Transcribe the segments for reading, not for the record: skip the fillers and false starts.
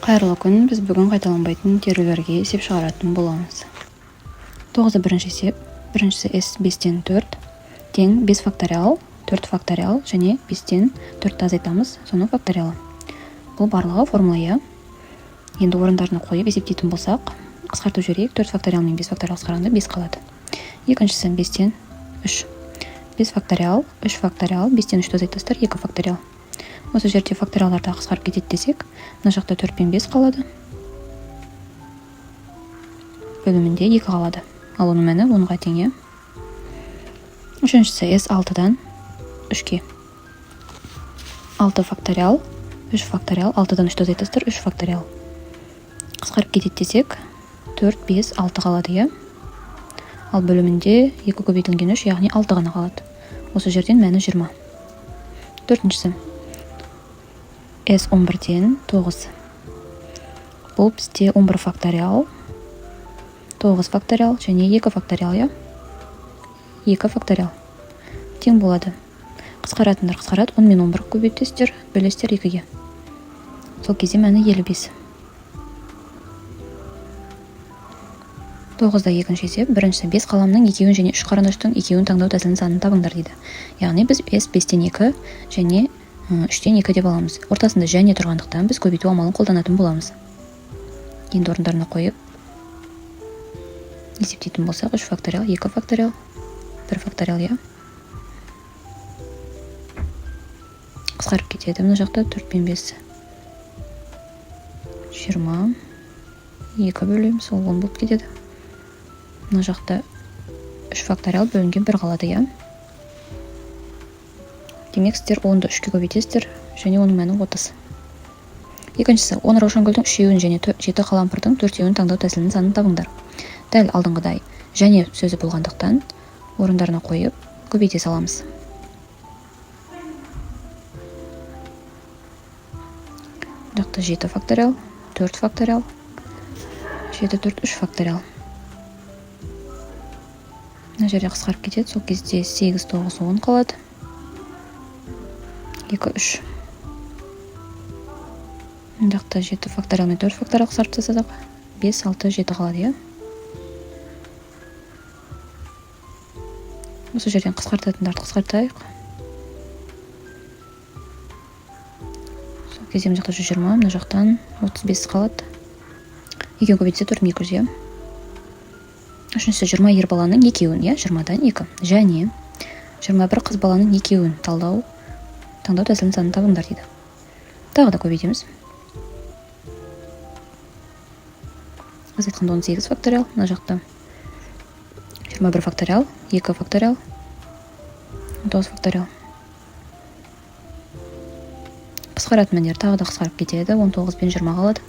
Қайырлы күн, біз бүгін қайталанбайтын терулерге есеп шығаратын боламыз. 9-ды бірінші есеп, біріншісі s 5-тен 4 тең 5 факториал, 4 факториал және 5-тен 4-ті азайтамыз, соның факториалы. Бұл барлығы формула. Енді орындарына қойып есептейтін болсақ, қысқартып жіберейік. 4 факториал мен 5 факториал қысқарғанда 5 қалады. Екіншісі 5-тен 3. 5 факториал, 3 факториал, 5-тен 3-ті азайтастыр, 2 факториал. Осы жерде факториалдарды қысқарып кетеді десек, мына жақта 4 пен 5 қалады. Бөлімінде 2 қалады. Ал оның мәні 10-ға тең. Үшіншісі s 6-дан 3-ке. 6 факториал, 3 факториал, 6-дан 3-ті азайтастыр, 3 факториал. Қысқарып кетеді десек, 4, 5, 6 қалады. Ал бөлімінде 2 көбейтілген 3, яғни 6 ғана қалады. Осы жерден мәні 20. Төртіншісі s 11-тен 9. Бұл бізде 11 факториал, 9 факториал және 2 факториал. 2 факториал тең болады. Қысқаратындар қысқарат, 10 мен 11 көбейтесіздер, бөлесіздер 2-ге. Сол кезде мәні 55. 9-да екінші есеп, біріншісі 5 қаламның 2-ін және 3 қарандаштың 2-ін таңдау тәсілін санын табыңдар дейді. Яғни біз s 5-тен 2 және 3-тен 2 деп аламыз. Ортасында және тұрғандықтан біз көбейту амалын қолданатын боламыз. Енді орындарына қойып есептейтін болсақ, 3 факториал, 2 факториал, 1 факториал. Қысқарып кетеді. Мына жақта 4 пен 5 20, 2 бөлеміз, ол 10 болып кетеді. Мына жақта 3 факториал бөлінген 1 қалады. Демек, сіздер 10-ды 3-ке көбейтесіздер, және оның мәні 30. Екіншісі, 10 раушангүлдің 3-еуін және 7 қалампырдың 4-еуін таңдау тәсілінің санын табыңдар. Дәл алдыңғыдай және сөзі болғандықтан орындарына қойып көбейте саламыз. Жақта 7 факториал, 4 факториал, 7, 4, 3 факториал. Мына жерде қысқарып кетеді, сол кезде 8, 9, 10 қалады. 2, 3. Мындақта 7 факториал мен 4 факториал қысқарып тастасақ, 5, 6, 7 қалады. Осы жерден қысқартатындарды қысқартайық. Сол кезде мына жақта 120, мына жақтан 35 қалады. 2 көбейтсе 4, 200. Үшіншісі 20 ер баланың 2-еуін, 20-дан 2. Және 21 қыз баланың 2-еуін таңдау тәсілін санын табыңдар дейді. Тағы да көбейтеміз. Аз айтқанда 18 факториал, мына жақта 21 факториал, 2 факториал, 9 факториал. Қысқаратын мәндер тағы да қысқарып кетеді, 19 пен 20 қалады.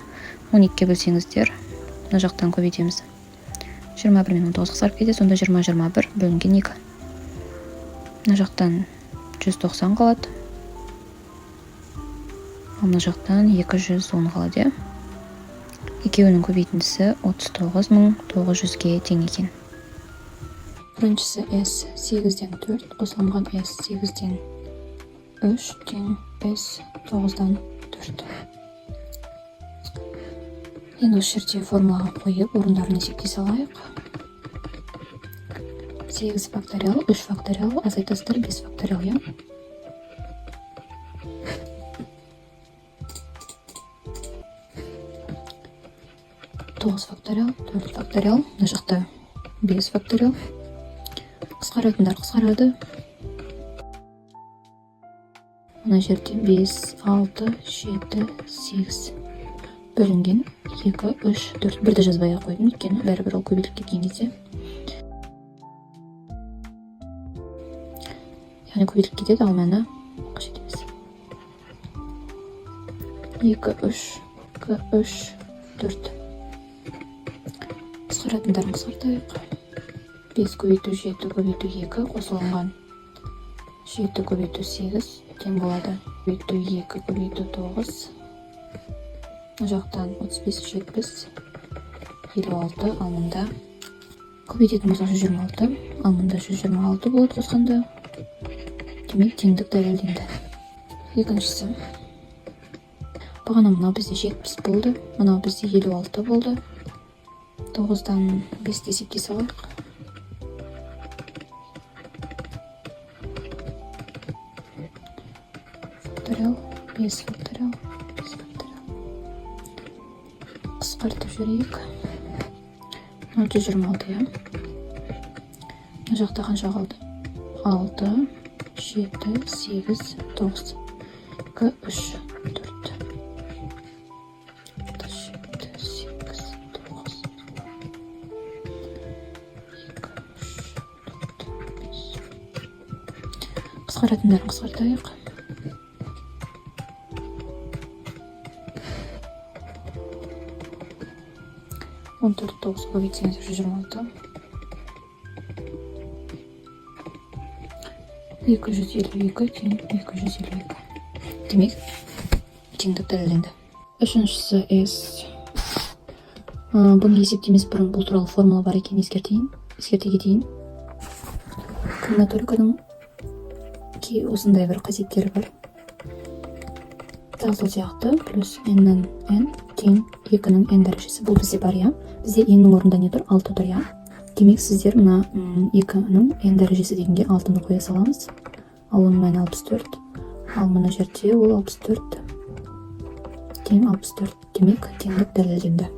12-ке бөлсеңіздер, мына жақтан көбейтеміз. 21 мен 19 қысқарып кетеді, сонда 20-21 бөлінген 2. Мына жақтан 190 қалады. Мына жақтан 210 қалады. Екеуінің көбейтіндісі 39.900-ге тең екен. Біріншісі s 8-ден 4 қосылған s 8-ден 3 тең s 9-дан 4. Енді осы жерде формулаға қойып, орындарын есептей салайық. 8 факториал, 3 факториал, азайтастыр 5 факториал. 9 факториал, 4 факториал, мына жақта 5 факториал. Қысқаратындар қысқарады. Мына жерде 5, 6, 7, 8 бөлінген 2, 3, 4. Бірді жазбай қойдым, өйткені бәрібір ол көбейтіліп кеткен кезде. Яғни көбейтіліп кетеді, ал мәні қажет емес. 2, 3, 2, 3, 4. Қысқаратындарын қысқартайық. 5 көбейту 7 көбейту 2 қосылған 7 көбейту 8 тең болады. Көбейту 2 көбейту 9. Жақтан 35, 70, 56, ал мұнда көбейтетін болса 126, ал мұнда 126 болады қосқанда. Демек теңдік дәлелденді. Екіншісі Бағана мынау бізде 70 болды, мынау бізде 56 болды. 9-дан 5 есепке салайық. Факториал, 5 факториал, 5 факториал. Қысқартып жіберейік. 126, иә. Мына жақта қанша қалды? 6, 7, 8, 9, 2, 3, 4. 7, 8, 9, 2, 3, 4, 5. Қысқаратындарын қысқартайық. 14, 9-ға кетсеңіз 126. 252 тең 252. Демек, теңдік дәлелденді. Үшіншісі S. Бұны есептемес бұрын бұл туралы формула бар екен ескерте кетейін. Комбинаториканың осындай бір қасиеттері бар. Тағы сол сияқты плюс n-нің n тең 2-нің n дәрежесі. Бұл бізде бар, иә. Бізде n-нің орнында не тұр? 6 тұр, иә. Демек, сіздер мына 2-нің n дәрежесі дегенге 6-ны қоя саламыз. Ал оның мәні 64. Ал мына жерде ол 64 тең 64. Демек, теңдік дәлелденді.